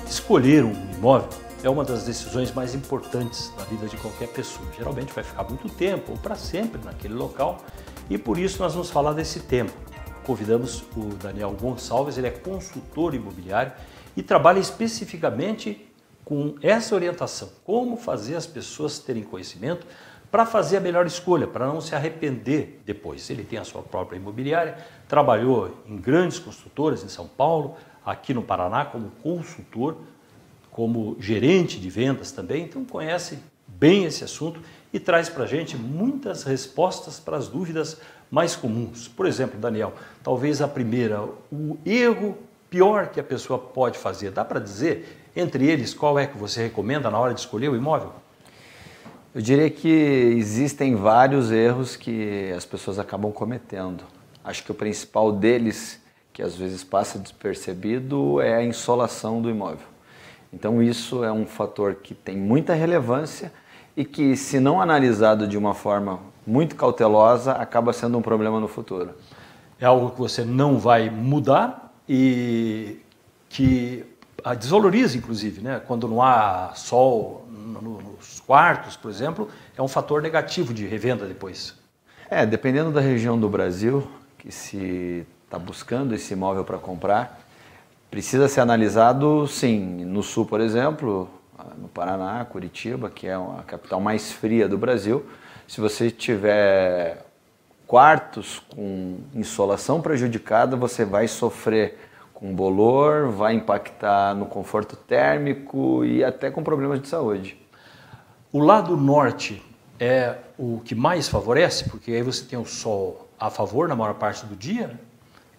Escolher um imóvel é uma das decisões mais importantes da vida de qualquer pessoa. Geralmente vai ficar muito tempo ou para sempre naquele local e por isso nós vamos falar desse tema. Convidamos o Daniel Gonçalves, ele é consultor imobiliário e trabalha especificamente com essa orientação, como fazer as pessoas terem conhecimento para fazer a melhor escolha, para não se arrepender depois. Ele tem a sua própria imobiliária, trabalhou em grandes construtoras em São Paulo, aqui no Paraná como consultor, como gerente de vendas também, então conhece bem esse assunto e traz para a gente muitas respostas para as dúvidas mais comuns. Por exemplo, Daniel, talvez a primeira, o erro pior que a pessoa pode fazer, dá para dizer, entre eles, qual é que você recomenda na hora de escolher o imóvel? Eu diria que existem vários erros que as pessoas acabam cometendo. Acho que o principal deles, que às vezes passa despercebido, é a insolação do imóvel. Então isso é um fator que tem muita relevância e que, se não analisado de uma forma muito cautelosa, acaba sendo um problema no futuro. É algo que você não vai mudar e que desvaloriza, inclusive, né? Quando não há sol nos quartos, por exemplo, é um fator negativo de revenda depois. Dependendo da região do Brasil que se está buscando esse imóvel para comprar, precisa ser analisado, sim. No sul, por exemplo, no Paraná, Curitiba, que é a capital mais fria do Brasil, se você tiver quartos com insolação prejudicada, você vai sofrer com bolor, vai impactar no conforto térmico e até com problemas de saúde. O lado norte é o que mais favorece, porque aí você tem o sol a favor na maior parte do dia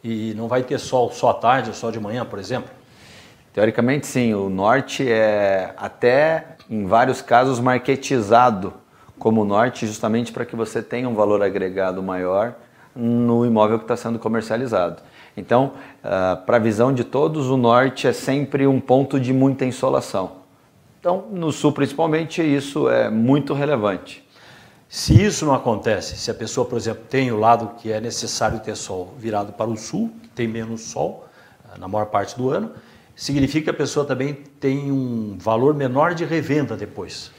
e não vai ter sol só à tarde ou só de manhã, por exemplo? Teoricamente, sim. O norte é até, em vários casos, marketizado como norte, justamente para que você tenha um valor agregado maior no imóvel que está sendo comercializado. Então, para a visão de todos, o norte é sempre um ponto de muita insolação. Então, no sul principalmente, isso é muito relevante. Se isso não acontece, se a pessoa, por exemplo, tem o lado que é necessário ter sol virado para o sul, que tem menos sol na maior parte do ano, significa que a pessoa também tem um valor menor de revenda depois.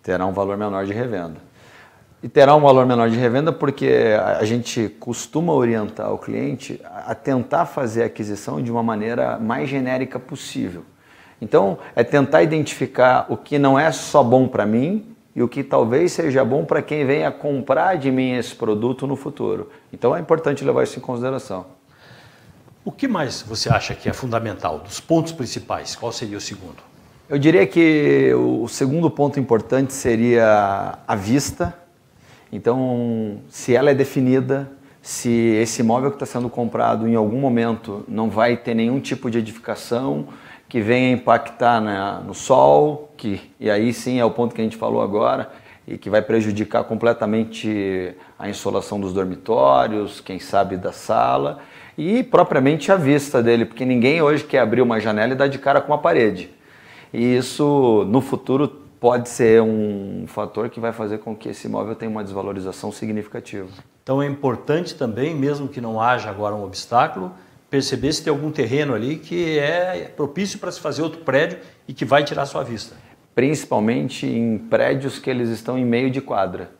Terá um valor menor de revenda. E terá um valor menor de revenda porque a gente costuma orientar o cliente a tentar fazer a aquisição de uma maneira mais genérica possível. Então, é tentar identificar o que não é só bom para mim e o que talvez seja bom para quem venha comprar de mim esse produto no futuro. Então, é importante levar isso em consideração. O que mais você acha que é fundamental? Dos pontos principais, qual seria o segundo? Eu diria que o segundo ponto importante seria a vista. Então, se ela é definida, se esse imóvel que está sendo comprado em algum momento não vai ter nenhum tipo de edificação que venha impactar no sol, e aí sim é o ponto que a gente falou agora, e que vai prejudicar completamente a insolação dos dormitórios, quem sabe da sala, e propriamente a vista dele, porque ninguém hoje quer abrir uma janela e dar de cara com uma parede. E isso, no futuro, pode ser um fator que vai fazer com que esse imóvel tenha uma desvalorização significativa. Então é importante também, mesmo que não haja agora um obstáculo, perceber se tem algum terreno ali que é propício para se fazer outro prédio e que vai tirar sua vista. Principalmente em prédios que eles estão em meio de quadra.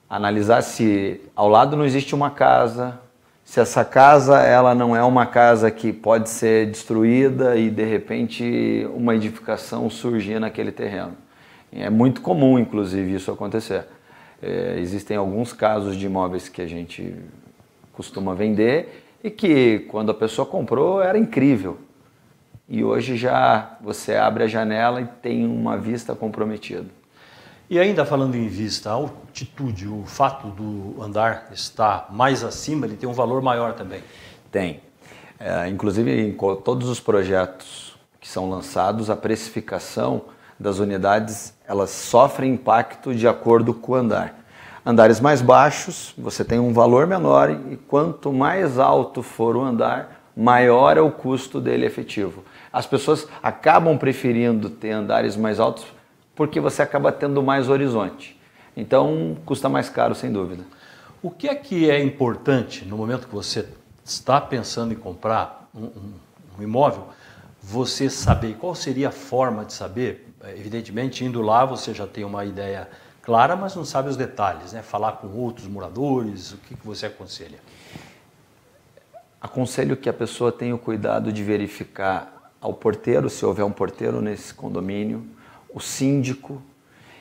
Analisar se ao lado não existe uma casa, se essa casa ela não é uma casa que pode ser destruída e de repente uma edificação surgir naquele terreno. É muito comum, inclusive, isso acontecer. Existem alguns casos de imóveis que a gente costuma vender e que, quando a pessoa comprou, era incrível. E hoje já você abre a janela e tem uma vista comprometida. E ainda falando em vista, a altitude, o fato do andar estar mais acima, ele tem um valor maior também? Tem. Inclusive, em todos os projetos que são lançados, a precificação das unidades, elas sofrem impacto de acordo com o andar. Andares mais baixos, você tem um valor menor e quanto mais alto for o andar, maior é o custo dele efetivo. As pessoas acabam preferindo ter andares mais altos porque você acaba tendo mais horizonte. Então, custa mais caro, sem dúvida. O que é importante no momento que você está pensando em comprar um imóvel? você saber? Qual seria a forma de saber? Evidentemente, indo lá você já tem uma ideia clara, mas não sabe os detalhes, né? Falar com outros moradores, o que você aconselha? Aconselho que a pessoa tenha o cuidado de verificar ao porteiro, se houver um porteiro nesse condomínio, o síndico,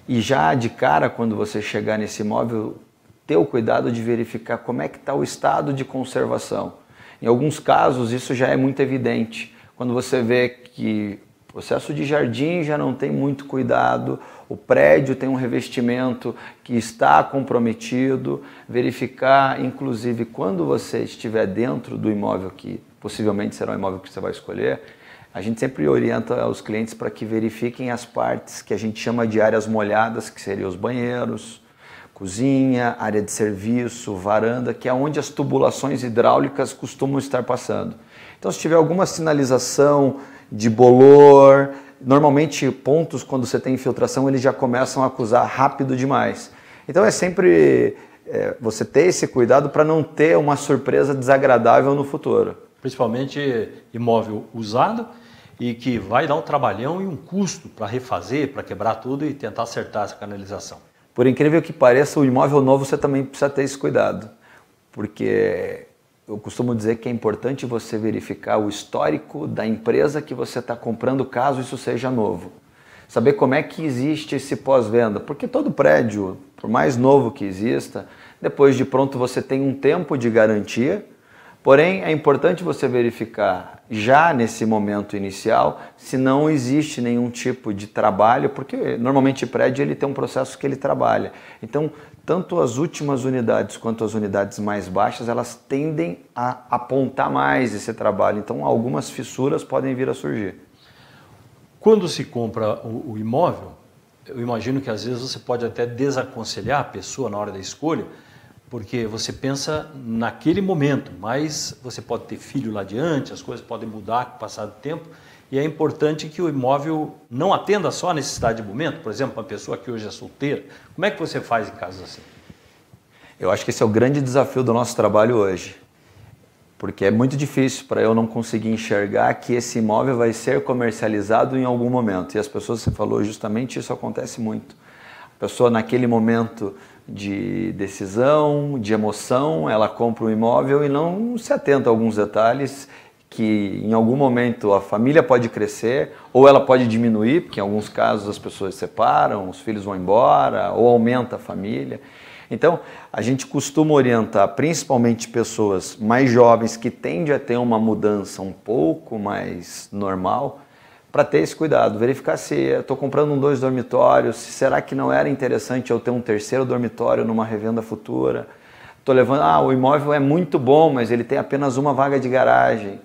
e já de cara, quando você chegar nesse imóvel, ter o cuidado de verificar como é que está o estado de conservação. Em alguns casos, isso já é muito evidente. Quando você vê que o processo de jardim já não tem muito cuidado, o prédio tem um revestimento que está comprometido, verificar, inclusive, quando você estiver dentro do imóvel, que possivelmente será o imóvel que você vai escolher, a gente sempre orienta os clientes para que verifiquem as partes que a gente chama de áreas molhadas, que seriam os banheiros, cozinha, área de serviço, varanda, que é onde as tubulações hidráulicas costumam estar passando. Então, se tiver alguma sinalização de bolor, normalmente pontos quando você tem infiltração, eles já começam a acusar rápido demais. Então, é sempre você ter esse cuidado para não ter uma surpresa desagradável no futuro. Principalmente imóvel usado e que vai dar um trabalhão e um custo para refazer, para quebrar tudo e tentar acertar essa canalização. Por incrível que pareça, o imóvel novo você também precisa ter esse cuidado, porque eu costumo dizer que é importante você verificar o histórico da empresa que você está comprando, caso isso seja novo. Saber como é que existe esse pós-venda, porque todo prédio, por mais novo que exista, depois de pronto você tem um tempo de garantia. Porém, é importante você verificar já nesse momento inicial se não existe nenhum tipo de trabalho, porque normalmente o prédio ele tem um processo que ele trabalha. Então, tanto as últimas unidades quanto as unidades mais baixas, elas tendem a apontar mais esse trabalho. Então, algumas fissuras podem vir a surgir. Quando se compra o imóvel, eu imagino que às vezes você pode até desaconselhar a pessoa na hora da escolha, porque você pensa naquele momento, mas você pode ter filho lá adiante, as coisas podem mudar com o passar do tempo, e é importante que o imóvel não atenda só a necessidade de momento. Por exemplo, uma pessoa que hoje é solteira, como é que você faz em casos assim? Eu acho que esse é o grande desafio do nosso trabalho hoje, porque é muito difícil para eu não conseguir enxergar que esse imóvel vai ser comercializado em algum momento. E as pessoas, você falou justamente, isso acontece muito. A pessoa naquele momento de decisão, de emoção, ela compra um imóvel e não se atenta a alguns detalhes que em algum momento a família pode crescer ou ela pode diminuir, porque em alguns casos as pessoas se separam, os filhos vão embora ou aumenta a família. Então, a gente costuma orientar principalmente pessoas mais jovens que tendem a ter uma mudança um pouco mais normal, para ter esse cuidado, verificar se eu estou comprando 2 dormitórios, será que não era interessante eu ter um 3º dormitório numa revenda futura? Estou levando, o imóvel é muito bom, mas ele tem apenas uma vaga de garagem,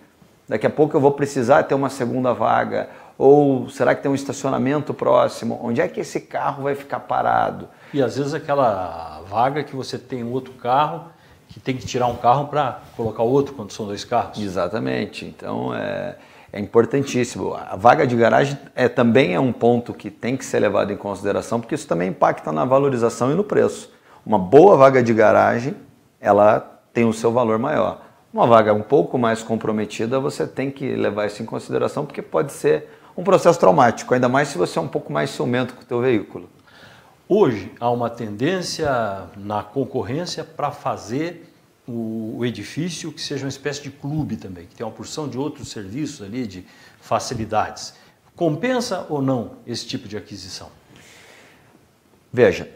daqui a pouco eu vou precisar ter uma 2ª vaga, ou será que tem um estacionamento próximo? Onde é que esse carro vai ficar parado? E às vezes aquela vaga que você tem outro carro, que tem que tirar um carro para colocar outro quando são 2 carros. Exatamente, então é importantíssimo. A vaga de garagem também é um ponto que tem que ser levado em consideração, porque isso também impacta na valorização e no preço. Uma boa vaga de garagem, ela tem o seu valor maior. Uma vaga um pouco mais comprometida, você tem que levar isso em consideração, porque pode ser um processo traumático, ainda mais se você é um pouco mais ciumento com o teu veículo. Hoje há uma tendência na concorrência para fazer o edifício que seja uma espécie de clube também, que tem uma porção de outros serviços ali, de facilidades. Compensa ou não esse tipo de aquisição? Veja,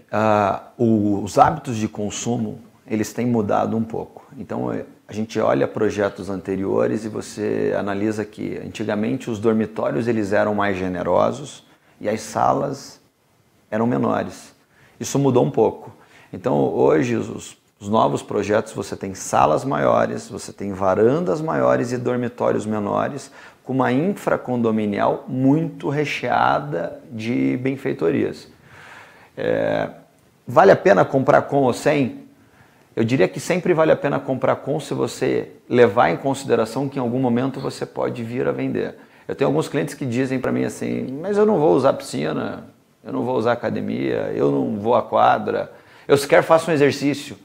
os hábitos de consumo, eles têm mudado um pouco. Então, a gente olha projetos anteriores e você analisa que antigamente os dormitórios eles eram mais generosos e as salas eram menores. Isso mudou um pouco. Então, hoje, os novos projetos, você tem salas maiores, você tem varandas maiores e dormitórios menores, com uma infracondominial muito recheada de benfeitorias. Vale a pena comprar com ou sem? Eu diria que sempre vale a pena comprar com se você levar em consideração que em algum momento você pode vir a vender. Eu tenho alguns clientes que dizem para mim assim, mas eu não vou usar piscina, eu não vou usar academia, eu não vou à quadra, eu sequer faço um exercício.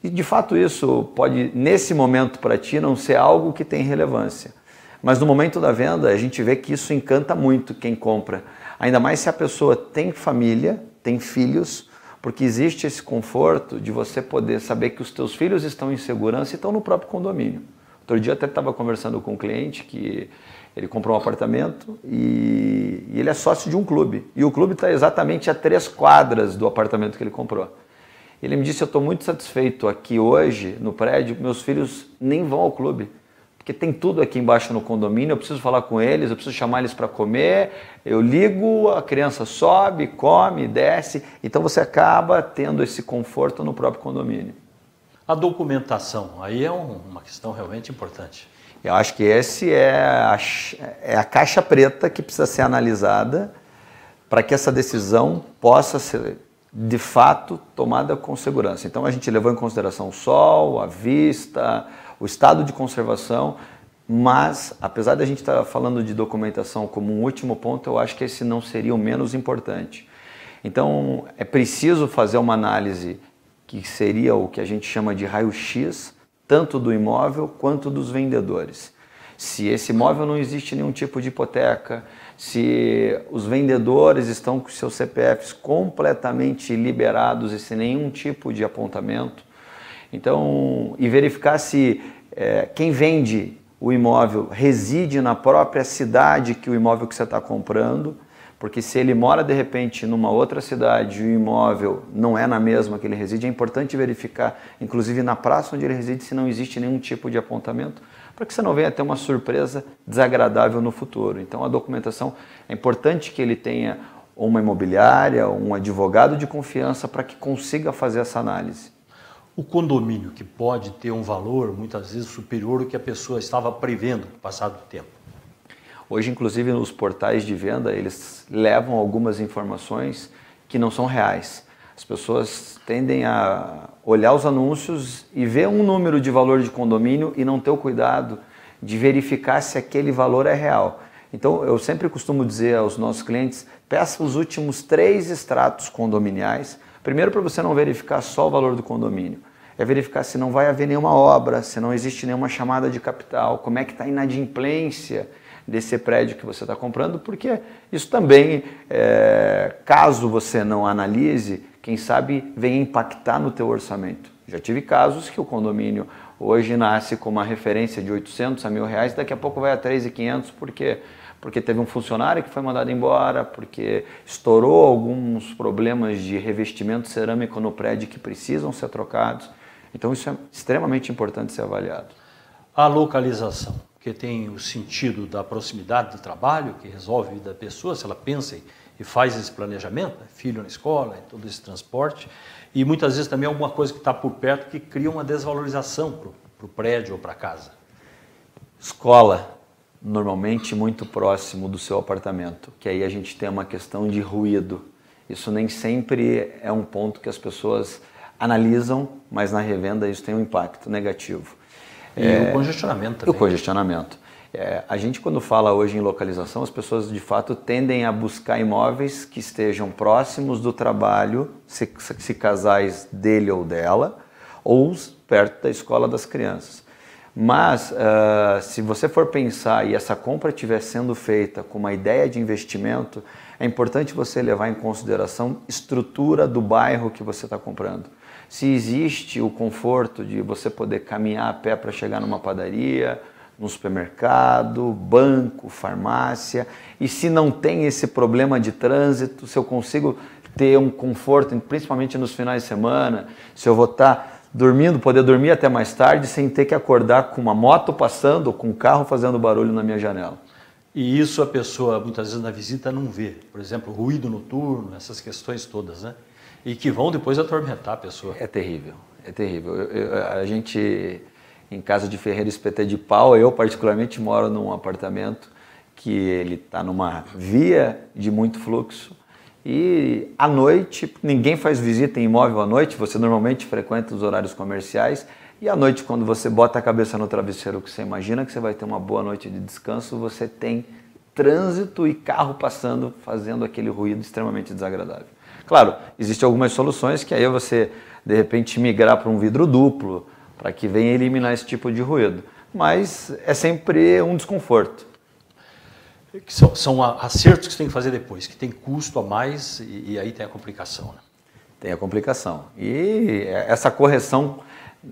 E de fato isso pode, nesse momento para ti, não ser algo que tem relevância. Mas no momento da venda, a gente vê que isso encanta muito quem compra. Ainda mais se a pessoa tem família, tem filhos, porque existe esse conforto de você poder saber que os teus filhos estão em segurança e estão no próprio condomínio. Outro dia até estava conversando com um cliente que ele comprou um apartamento e ele é sócio de um clube. E o clube está exatamente a 3 quadras do apartamento que ele comprou. Ele me disse, eu estou muito satisfeito aqui hoje no prédio, meus filhos nem vão ao clube. Porque tem tudo aqui embaixo no condomínio, eu preciso falar com eles, eu preciso chamar eles para comer, eu ligo, a criança sobe, come, desce. Então você acaba tendo esse conforto no próprio condomínio. A documentação, aí é uma questão realmente importante. Eu acho que esse é a caixa preta que precisa ser analisada para que essa decisão possa ser, de fato, tomada com segurança. Então a gente levou em consideração o sol, a vista, o estado de conservação, mas apesar de a gente estar falando de documentação como um último ponto, eu acho que esse não seria o menos importante. Então é preciso fazer uma análise que seria o que a gente chama de raio-x, tanto do imóvel quanto dos vendedores. Se esse imóvel não existe nenhum tipo de hipoteca, se os vendedores estão com seus CPFs completamente liberados e sem nenhum tipo de apontamento, então, e verificar se quem vende o imóvel reside na própria cidade que o imóvel que você está comprando, porque se ele mora de repente numa outra cidade e o imóvel não é na mesma que ele reside, é importante verificar, inclusive na praça onde ele reside, se não existe nenhum tipo de apontamento, para que você não venha ter uma surpresa desagradável no futuro. Então a documentação, é importante que ele tenha uma imobiliária, um advogado de confiança para que consiga fazer essa análise. O condomínio que pode ter um valor muitas vezes superior ao que a pessoa estava prevendo no passado do tempo. Hoje, inclusive, nos portais de venda, eles levam algumas informações que não são reais. As pessoas tendem a olhar os anúncios e ver um número de valor de condomínio e não ter o cuidado de verificar se aquele valor é real. Então, eu sempre costumo dizer aos nossos clientes, peça os últimos 3 extratos condominiais, primeiro para você não verificar só o valor do condomínio, é verificar se não vai haver nenhuma obra, se não existe nenhuma chamada de capital, como é que está a inadimplência desse prédio que você está comprando, porque isso também, caso você não analise, quem sabe venha impactar no teu orçamento. Já tive casos que o condomínio hoje nasce com uma referência de 800 a R$1.000, daqui a pouco vai a 3.500, porque teve um funcionário que foi mandado embora, porque estourou alguns problemas de revestimento cerâmico no prédio que precisam ser trocados. Então isso é extremamente importante ser avaliado. A localização, que tem o sentido da proximidade do trabalho, que resolve a vida da pessoa, se ela pensa e faz esse planejamento, filho na escola, todo esse transporte, e muitas vezes também alguma coisa que está por perto que cria uma desvalorização para o prédio ou para a casa. Escola, normalmente muito próximo do seu apartamento, que aí a gente tem uma questão de ruído. Isso nem sempre é um ponto que as pessoas analisam, mas na revenda isso tem um impacto negativo. E o congestionamento também. O congestionamento. A gente, quando fala hoje em localização, as pessoas de fato tendem a buscar imóveis que estejam próximos do trabalho, se casais dele ou dela, ou perto da escola das crianças. Mas, se você for pensar e essa compra estiver sendo feita com uma ideia de investimento, é importante você levar em consideração a estrutura do bairro que você está comprando. Se existe o conforto de você poder caminhar a pé para chegar numa padaria, num supermercado, banco, farmácia, e se não tem esse problema de trânsito, se eu consigo ter um conforto, principalmente nos finais de semana, se eu vou estar dormindo, poder dormir até mais tarde sem ter que acordar com uma moto passando ou com um carro fazendo barulho na minha janela. E isso a pessoa muitas vezes na visita não vê, por exemplo, ruído noturno, essas questões todas, né? E que vão depois atormentar a pessoa. É terrível, é terrível. A gente, em casa de ferreiro espetê de pau, eu particularmente moro num apartamento que ele está numa via de muito fluxo e à noite, ninguém faz visita em imóvel à noite, você normalmente frequenta os horários comerciais e à noite quando você bota a cabeça no travesseiro que você imagina que você vai ter uma boa noite de descanso, você tem trânsito e carro passando, fazendo aquele ruído extremamente desagradável. Claro, existem algumas soluções que aí você, de repente, migrar para um vidro duplo, para que venha eliminar esse tipo de ruído. mas é sempre um desconforto. Que são acertos que você tem que fazer depois, que tem custo a mais e aí tem a complicação. Né? Tem a complicação. E essa correção,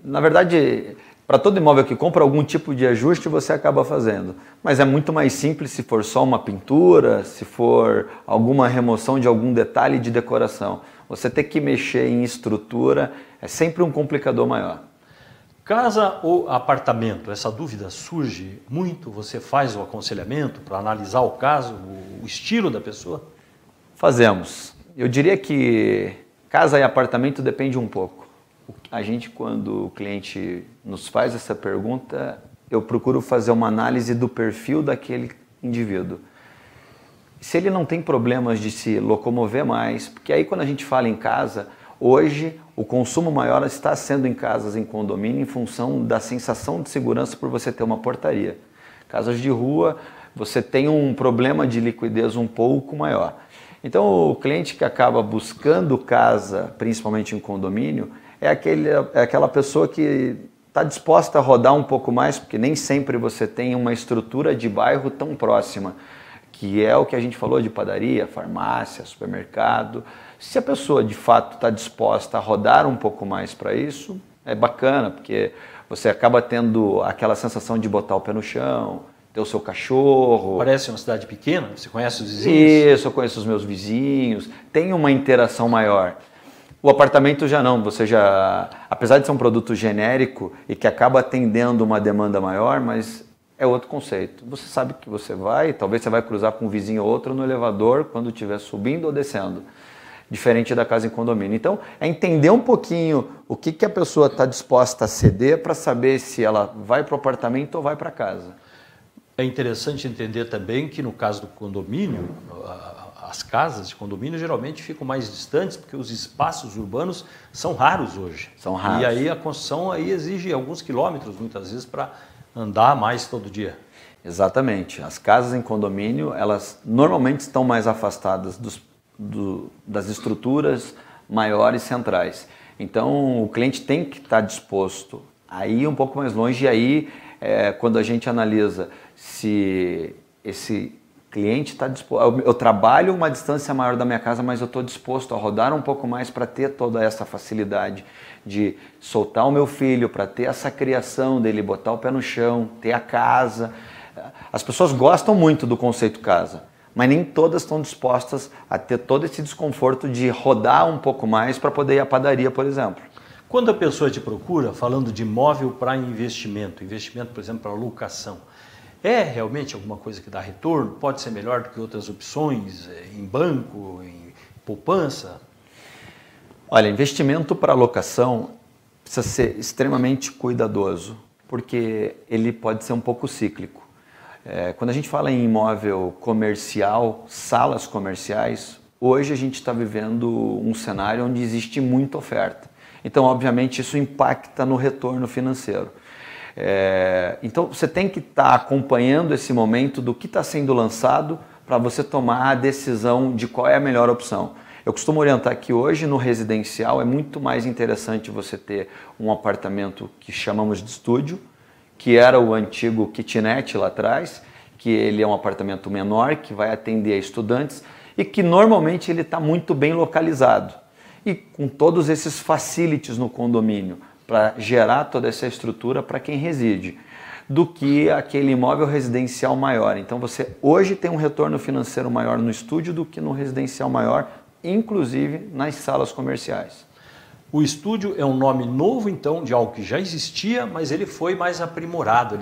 na verdade, para todo imóvel que compra, algum tipo de ajuste você acaba fazendo. Mas é muito mais simples se for só uma pintura, se for alguma remoção de algum detalhe de decoração. Você ter que mexer em estrutura é sempre um complicador maior. Casa ou apartamento? Essa dúvida surge muito? Você faz o aconselhamento para analisar o caso, o estilo da pessoa? Fazemos. Eu diria que casa e apartamento depende um pouco. A gente, quando o cliente nos faz essa pergunta, eu procuro fazer uma análise do perfil daquele indivíduo. Se ele não tem problemas de se locomover mais, porque aí quando a gente fala em casa, hoje o consumo maior está sendo em casas em condomínio em função da sensação de segurança por você ter uma portaria. Casas de rua, você tem um problema de liquidez um pouco maior. Então o cliente que acaba buscando casa, principalmente em condomínio, é aquela pessoa que está disposta a rodar um pouco mais, porque nem sempre você tem uma estrutura de bairro tão próxima, que é o que a gente falou de padaria, farmácia, supermercado. Se a pessoa de fato está disposta a rodar um pouco mais para isso, é bacana, porque você acaba tendo aquela sensação de botar o pé no chão, ter o seu cachorro. Parece uma cidade pequena, você conhece os vizinhos? Isso, eu conheço os meus vizinhos, tem uma interação maior. O apartamento já não, apesar de ser um produto genérico e que acaba atendendo uma demanda maior, mas é outro conceito. Você sabe que talvez você vai cruzar com um vizinho ou outro no elevador quando estiver subindo ou descendo, diferente da casa em condomínio. Então, é entender um pouquinho o que a pessoa está disposta a ceder para saber se ela vai para o apartamento ou vai para casa. É interessante entender também que no caso do condomínio, as casas de condomínio geralmente ficam mais distantes porque os espaços urbanos são raros hoje. São raros. E aí a construção aí exige alguns quilômetros, muitas vezes, para andar mais todo dia. Exatamente. As casas em condomínio, elas normalmente estão mais afastadas das estruturas maiores centrais. Então, o cliente tem que estar disposto a ir um pouco mais longe. E aí, quando a gente analisa se esse cliente está disposto... Eu trabalho uma distância maior da minha casa, mas eu estou disposto a rodar um pouco mais para ter toda essa facilidade de soltar o meu filho, para ter essa criação dele, botar o pé no chão, ter a casa. As pessoas gostam muito do conceito casa, mas nem todas estão dispostas a ter todo esse desconforto de rodar um pouco mais para poder ir à padaria, por exemplo. Quando a pessoa te procura falando de imóvel para investimento, por exemplo, para locação, é realmente alguma coisa que dá retorno? Pode ser melhor do que outras opções em banco, em poupança? Olha, investimento para locação precisa ser extremamente cuidadoso, porque ele pode ser um pouco cíclico. Quando a gente fala em imóvel comercial, salas comerciais, hoje a gente está vivendo um cenário onde existe muita oferta. Então, obviamente, isso impacta no retorno financeiro. Então, você tem que estar acompanhando esse momento do que está sendo lançado para você tomar a decisão de qual é a melhor opção. Eu costumo orientar que hoje no residencial é muito mais interessante você ter um apartamento que chamamos de estúdio, que era o antigo kitnet lá atrás, que ele é um apartamento menor, que vai atender a estudantes e que normalmente ele está muito bem localizado. E com todos esses facilities no condomínio, para gerar toda essa estrutura para quem reside, do que aquele imóvel residencial maior. Então você hoje tem um retorno financeiro maior no estúdio do que no residencial maior, inclusive nas salas comerciais. O estúdio é um nome novo, então, de algo que já existia, mas ele foi mais aprimorado.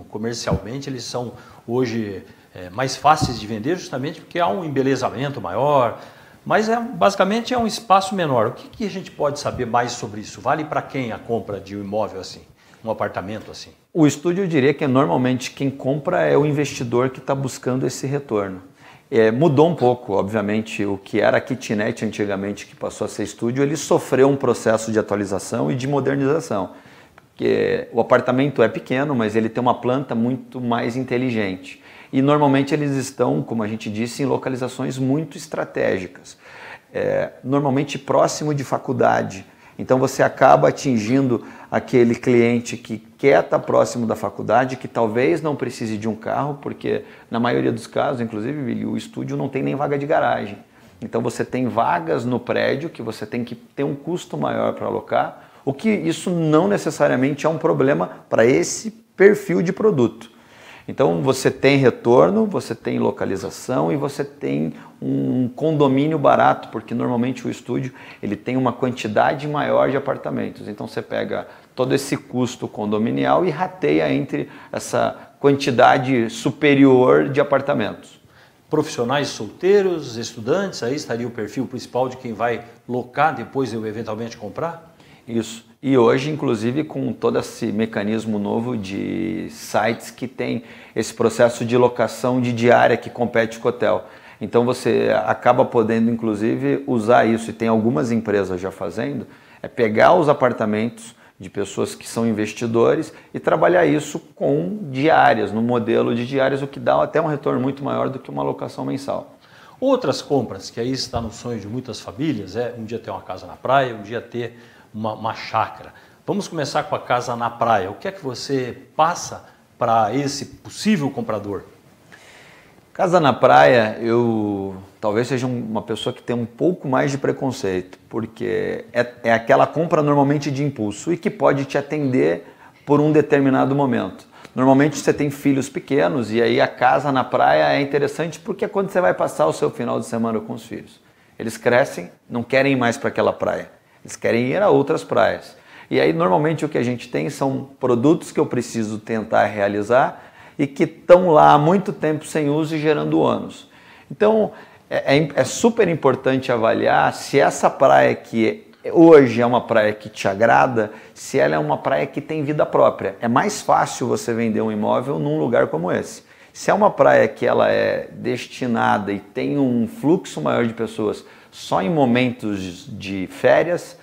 Comercialmente, eles são hoje mais fáceis de vender, justamente porque há um embelezamento maior, mas basicamente é um espaço menor. O que a gente pode saber mais sobre isso? Vale para quem a compra de um imóvel assim, um apartamento assim? O estúdio, eu diria que normalmente quem compra é o investidor que está buscando esse retorno. Mudou um pouco, obviamente, o que era kitnet antigamente, que passou a ser estúdio, ele sofreu um processo de atualização e de modernização. Porque o apartamento é pequeno, mas ele tem uma planta muito mais inteligente. E normalmente eles estão, como a gente disse, em localizações muito estratégicas. Normalmente próximo de faculdade. Então você acaba atingindo aquele cliente que quer estar próximo da faculdade, que talvez não precise de um carro, porque na maioria dos casos, inclusive, o estúdio não tem nem vaga de garagem. Então você tem vagas no prédio que você tem que ter um custo maior para alocar, o que isso não necessariamente é um problema para esse perfil de produto. Então você tem retorno, você tem localização e você tem um condomínio barato, porque normalmente o estúdio ele tem uma quantidade maior de apartamentos. Então você pega todo esse custo condominial e rateia entre essa quantidade superior de apartamentos. Profissionais solteiros, estudantes, aí estaria o perfil principal de quem vai locar depois eu eventualmente comprar? Isso. E hoje, inclusive, com todo esse mecanismo novo de sites que tem esse processo de locação de diária que compete com o hotel. Então você acaba podendo, inclusive, usar isso, e tem algumas empresas já fazendo, é pegar os apartamentos de pessoas que são investidores e trabalhar isso com diárias, no modelo de diárias, o que dá até um retorno muito maior do que uma locação mensal. Outras compras, que aí está no sonho de muitas famílias, é um dia ter uma casa na praia, um dia ter uma chácara. Vamos começar com a casa na praia. O que é que você passa para esse possível comprador? Casa na praia, eu talvez seja uma pessoa que tem um pouco mais de preconceito, porque é aquela compra normalmente de impulso e que pode te atender por um determinado momento. Normalmente você tem filhos pequenos e aí a casa na praia é interessante porque é quando você vai passar o seu final de semana com os filhos. Eles crescem, não querem ir mais para aquela praia. Eles querem ir a outras praias. E aí, normalmente, o que a gente tem são produtos que eu preciso tentar realizar e que estão lá há muito tempo sem uso e gerando ônus. Então, é super importante avaliar se essa praia que hoje é uma praia que te agrada, se ela é uma praia que tem vida própria. É mais fácil você vender um imóvel num lugar como esse. Se é uma praia que ela é destinada e tem um fluxo maior de pessoas só em momentos de férias,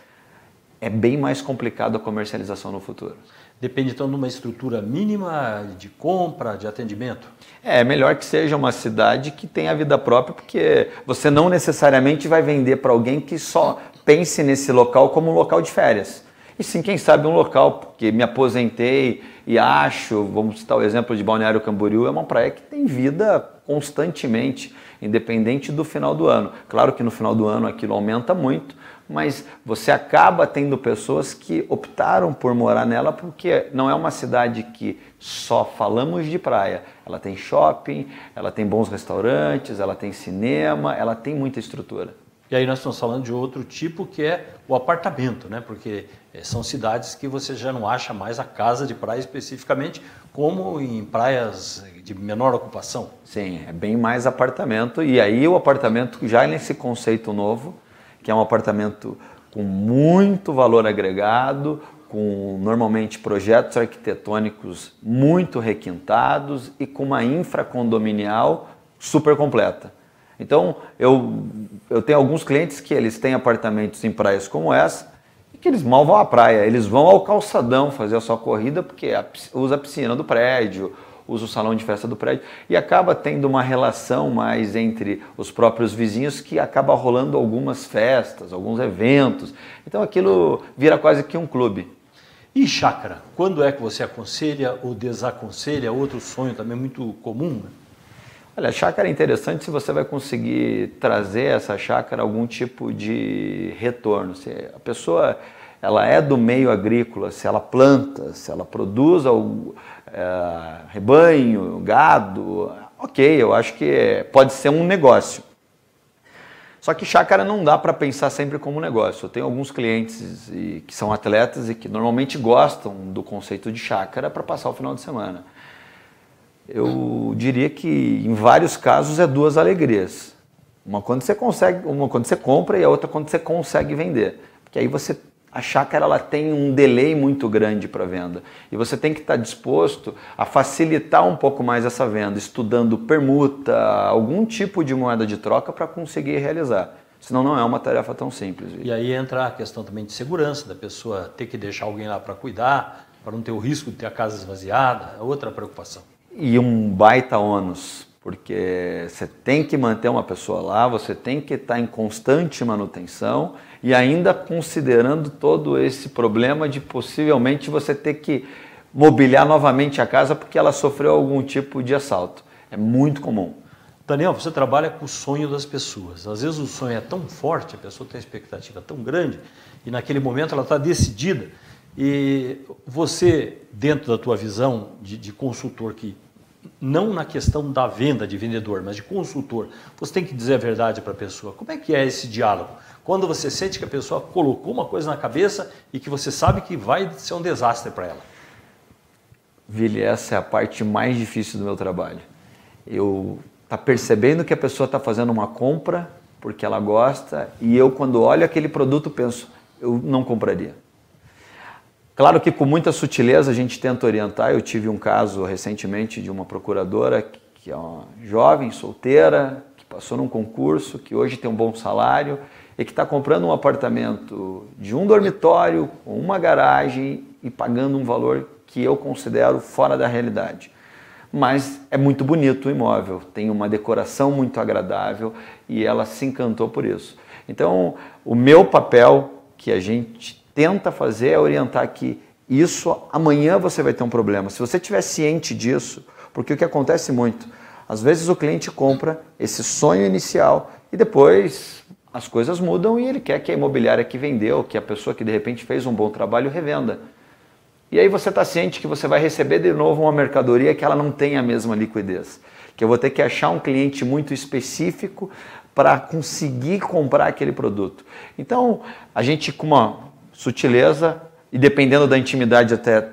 é bem mais complicado a comercialização no futuro. Depende então de uma estrutura mínima de compra, de atendimento? É melhor que seja uma cidade que tenha vida própria, porque você não necessariamente vai vender para alguém que só pense nesse local como um local de férias. E sim, quem sabe um local, porque me aposentei e acho, vamos citar o exemplo de Balneário Camboriú, é uma praia que tem vida constantemente, independente do final do ano. Claro que no final do ano aquilo aumenta muito, mas você acaba tendo pessoas que optaram por morar nela porque não é uma cidade que só falamos de praia. Ela tem shopping, ela tem bons restaurantes, ela tem cinema, ela tem muita estrutura. E aí nós estamos falando de outro tipo que é o apartamento, né? Porque são cidades que você já não acha mais a casa de praia especificamente, como em praias de menor ocupação. Sim, é bem mais apartamento. E aí o apartamento já nesse conceito novo, que é um apartamento com muito valor agregado, com normalmente projetos arquitetônicos muito requintados e com uma infracondominial super completa. Então, eu tenho alguns clientes que eles têm apartamentos em praias como essa e que eles mal vão à praia, eles vão ao calçadão fazer a sua corrida porque usa a piscina do prédio, usa o salão de festa do prédio e acaba tendo uma relação mais entre os próprios vizinhos que acaba rolando algumas festas, alguns eventos. Então, aquilo vira quase que um clube. E chácara? Quando é que você aconselha ou desaconselha? Outro sonho também muito comum, né? Olha, a chácara é interessante se você vai conseguir trazer essa chácara algum tipo de retorno. Se a pessoa ela é do meio agrícola, se ela planta, se ela produz rebanho, gado, ok, eu acho que pode ser um negócio. Só que chácara não dá para pensar sempre como negócio. Eu tenho alguns clientes que são atletas e que normalmente gostam do conceito de chácara para passar o final de semana. Eu diria que em vários casos é duas alegrias. Uma quando você consegue, uma quando você compra e a outra quando você consegue vender. Porque aí a chácara ela tem um delay muito grande para venda. E você tem que estar disposto a facilitar um pouco mais essa venda, estudando permuta, algum tipo de moeda de troca para conseguir realizar. Senão não é uma tarefa tão simples. E aí entra a questão também de segurança, da pessoa ter que deixar alguém lá para cuidar, para não ter o risco de ter a casa esvaziada, outra preocupação. E um baita ônus, porque você tem que manter uma pessoa lá, você tem que estar em constante manutenção e ainda considerando todo esse problema de possivelmente você ter que mobiliar novamente a casa porque ela sofreu algum tipo de assalto. É muito comum. Daniel, você trabalha com o sonho das pessoas. Às vezes o sonho é tão forte, a pessoa tem uma expectativa tão grande e naquele momento ela está decidida. E você, dentro da tua visão de consultor, que não na questão da venda de vendedor, mas de consultor, você tem que dizer a verdade para a pessoa. Como é que é esse diálogo? Quando você sente que a pessoa colocou uma coisa na cabeça e que você sabe que vai ser um desastre para ela. Vili, essa é a parte mais difícil do meu trabalho. Eu tá percebendo que a pessoa está fazendo uma compra porque ela gosta e eu, quando olho aquele produto, penso, eu não compraria. Claro que com muita sutileza a gente tenta orientar. Eu tive um caso recentemente de uma procuradora que é uma jovem, solteira, que passou num concurso, que hoje tem um bom salário e que está comprando um apartamento de um dormitório, com uma garagem e pagando um valor que eu considero fora da realidade. Mas é muito bonito o imóvel, tem uma decoração muito agradável e ela se encantou por isso. Então, o meu papel, que a gente tenta fazer, é orientar que isso, amanhã você vai ter um problema. Se você estiver ciente disso, porque o que acontece muito, às vezes o cliente compra esse sonho inicial e depois as coisas mudam e ele quer que a imobiliária que vendeu, que a pessoa que de repente fez um bom trabalho, revenda. E aí você está ciente que você vai receber de novo uma mercadoria que ela não tem a mesma liquidez. Que eu vou ter que achar um cliente muito específico para conseguir comprar aquele produto. Então, a gente com uma sutileza e dependendo da intimidade até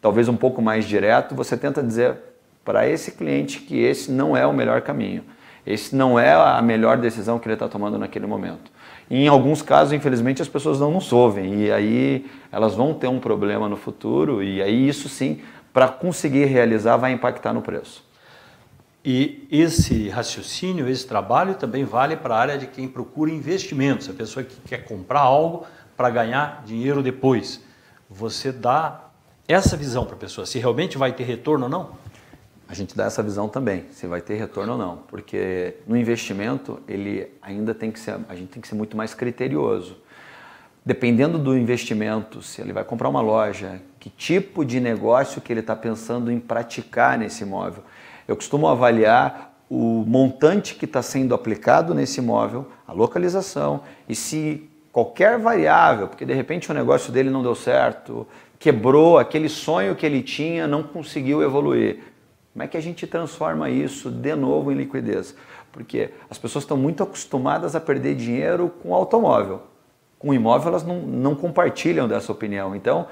talvez um pouco mais direto, você tenta dizer para esse cliente que esse não é o melhor caminho. Esse não é a melhor decisão que ele está tomando naquele momento. Em alguns casos, infelizmente, as pessoas não nos ouvem e aí elas vão ter um problema no futuro e aí isso sim, para conseguir realizar, vai impactar no preço. E esse raciocínio, esse trabalho também vale para a área de quem procura investimentos, a pessoa que quer comprar algo para ganhar dinheiro depois. Você dá essa visão para a pessoa, se realmente vai ter retorno ou não? A gente dá essa visão também, se vai ter retorno ou não, porque no investimento ele ainda tem que ser, a gente tem que ser muito mais criterioso. Dependendo do investimento, se ele vai comprar uma loja, que tipo de negócio que ele está pensando em praticar nesse imóvel. Eu costumo avaliar o montante que está sendo aplicado nesse imóvel, a localização e se qualquer variável, porque de repente o negócio dele não deu certo, quebrou, aquele sonho que ele tinha não conseguiu evoluir. Como é que a gente transforma isso de novo em liquidez? Porque as pessoas estão muito acostumadas a perder dinheiro com automóvel. Com imóvel elas não compartilham dessa opinião. Então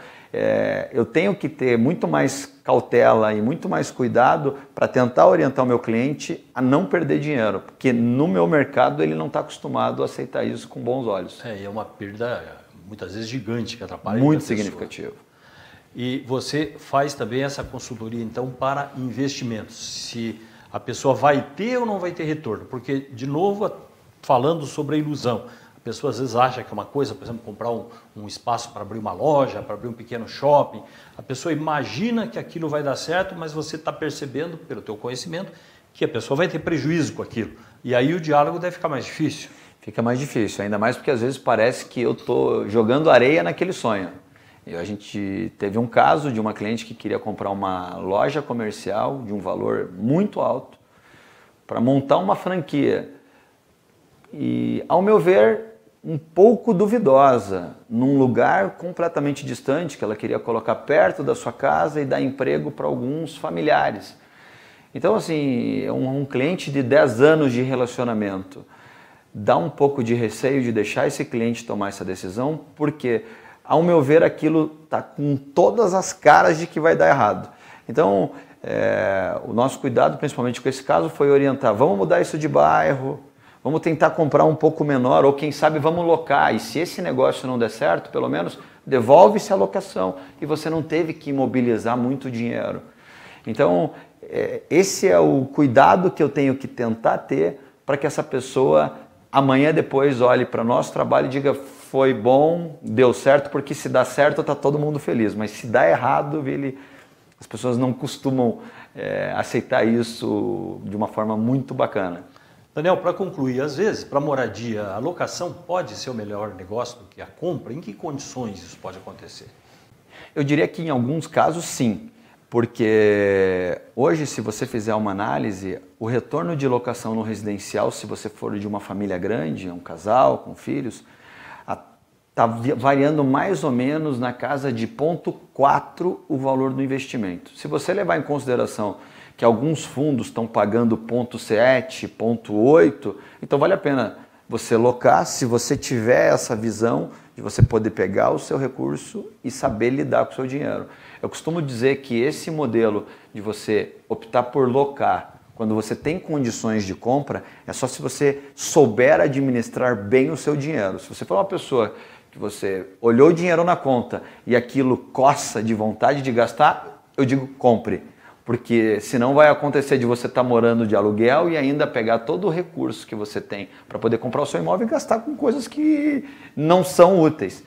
eu tenho que ter muito mais cautela e muito mais cuidado para tentar orientar o meu cliente a não perder dinheiro. Porque no meu mercado ele não está acostumado a aceitar isso com bons olhos. E é uma perda muitas vezes gigante que atrapalha. Muito significativo. E você faz também essa consultoria, então, para investimentos. Se a pessoa vai ter ou não vai ter retorno. Porque, de novo, falando sobre a ilusão, a pessoa às vezes acha que é uma coisa, por exemplo, comprar um espaço para abrir uma loja, para abrir um pequeno shopping. A pessoa imagina que aquilo vai dar certo, mas você está percebendo, pelo teu conhecimento, que a pessoa vai ter prejuízo com aquilo. E aí o diálogo deve ficar mais difícil. Fica mais difícil, ainda mais porque às vezes parece que eu estou jogando areia naquele sonho. A gente teve um caso de uma cliente que queria comprar uma loja comercial de um valor muito alto para montar uma franquia. E, ao meu ver, um pouco duvidosa, num lugar completamente distante, que ela queria colocar perto da sua casa e dar emprego para alguns familiares. Então, assim, um cliente de 10 anos de relacionamento, dá um pouco de receio de deixar esse cliente tomar essa decisão, porque ao meu ver, aquilo está com todas as caras de que vai dar errado. Então, o nosso cuidado, principalmente com esse caso, foi orientar, vamos mudar isso de bairro, vamos tentar comprar um pouco menor, ou quem sabe vamos locar. E se esse negócio não der certo, pelo menos devolve-se a locação e você não teve que imobilizar muito dinheiro. Então, esse é o cuidado que eu tenho que tentar ter para que essa pessoa amanhã depois olhe para o nosso trabalho e diga, foi bom, deu certo, porque se dá certo está todo mundo feliz, mas se dá errado, as pessoas não costumam aceitar isso de uma forma muito bacana. Daniel, para concluir, às vezes, para moradia, a locação pode ser o melhor negócio do que a compra? Em que condições isso pode acontecer? Eu diria que em alguns casos sim, porque hoje, se você fizer uma análise, o retorno de locação no residencial, se você for de uma família grande, um casal com filhos, está variando mais ou menos na casa de 0,4 o valor do investimento. Se você levar em consideração que alguns fundos estão pagando 0,7, 0,8, então vale a pena você locar se você tiver essa visão de você poder pegar o seu recurso e saber lidar com o seu dinheiro. Eu costumo dizer que esse modelo de você optar por locar quando você tem condições de compra, é só se você souber administrar bem o seu dinheiro. Se você for uma pessoa que você olhou o dinheiro na conta e aquilo coça de vontade de gastar, eu digo compre. Porque senão vai acontecer de você estar morando de aluguel e ainda pegar todo o recurso que você tem para poder comprar o seu imóvel e gastar com coisas que não são úteis.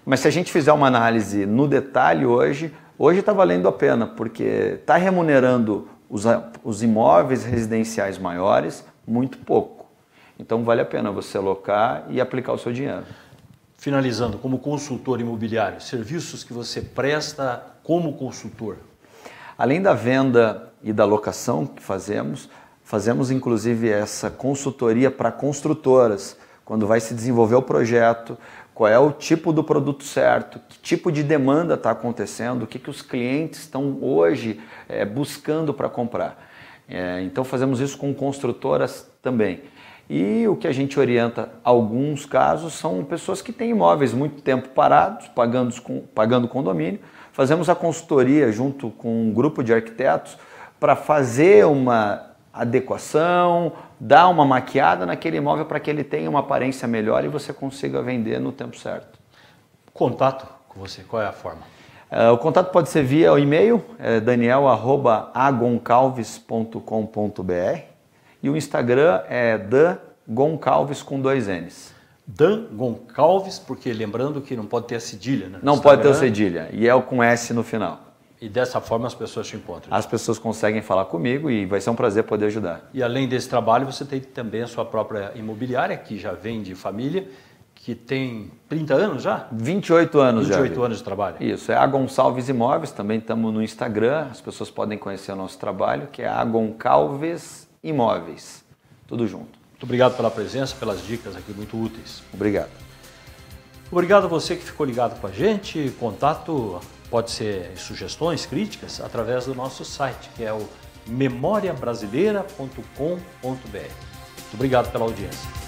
Mas se a gente fizer uma análise no detalhe hoje está valendo a pena, porque está remunerando os imóveis residenciais maiores muito pouco. Então vale a pena você alocar e aplicar o seu dinheiro. Finalizando, como consultor imobiliário, serviços que você presta como consultor? Além da venda e da locação que fazemos inclusive essa consultoria para construtoras, quando vai se desenvolver o projeto, qual é o tipo do produto certo, que tipo de demanda está acontecendo, o que os clientes estão hoje buscando para comprar. Então fazemos isso com construtoras também. E o que a gente orienta, alguns casos, são pessoas que têm imóveis muito tempo parados, pagando condomínio. Fazemos a consultoria junto com um grupo de arquitetos para fazer uma adequação, dar uma maquiada naquele imóvel para que ele tenha uma aparência melhor e você consiga vender no tempo certo. Contato com você, qual é a forma? O contato pode ser via o e-mail, daniel@agoncalves.com.br, e o Instagram é dangoncalves com 2 N's. Dan Goncalves, porque lembrando que não pode ter a cedilha, né? Não pode ter a cedilha, e é com S no final. E dessa forma as pessoas te encontram. As pessoas conseguem falar comigo e vai ser um prazer poder ajudar. E além desse trabalho, você tem também a sua própria imobiliária, que já vem de família, que tem 30 anos já? 28 anos já. 28 anos de trabalho. Isso, é a Gonçalves Imóveis, também estamos no Instagram, as pessoas podem conhecer o nosso trabalho, que é a Goncalves Imóveis, tudo junto. Muito obrigado pela presença, pelas dicas aqui muito úteis. Obrigado. Obrigado a você que ficou ligado com a gente. Contato pode ser sugestões, críticas, através do nosso site, que é o memoriabrasileira.com.br. Muito obrigado pela audiência.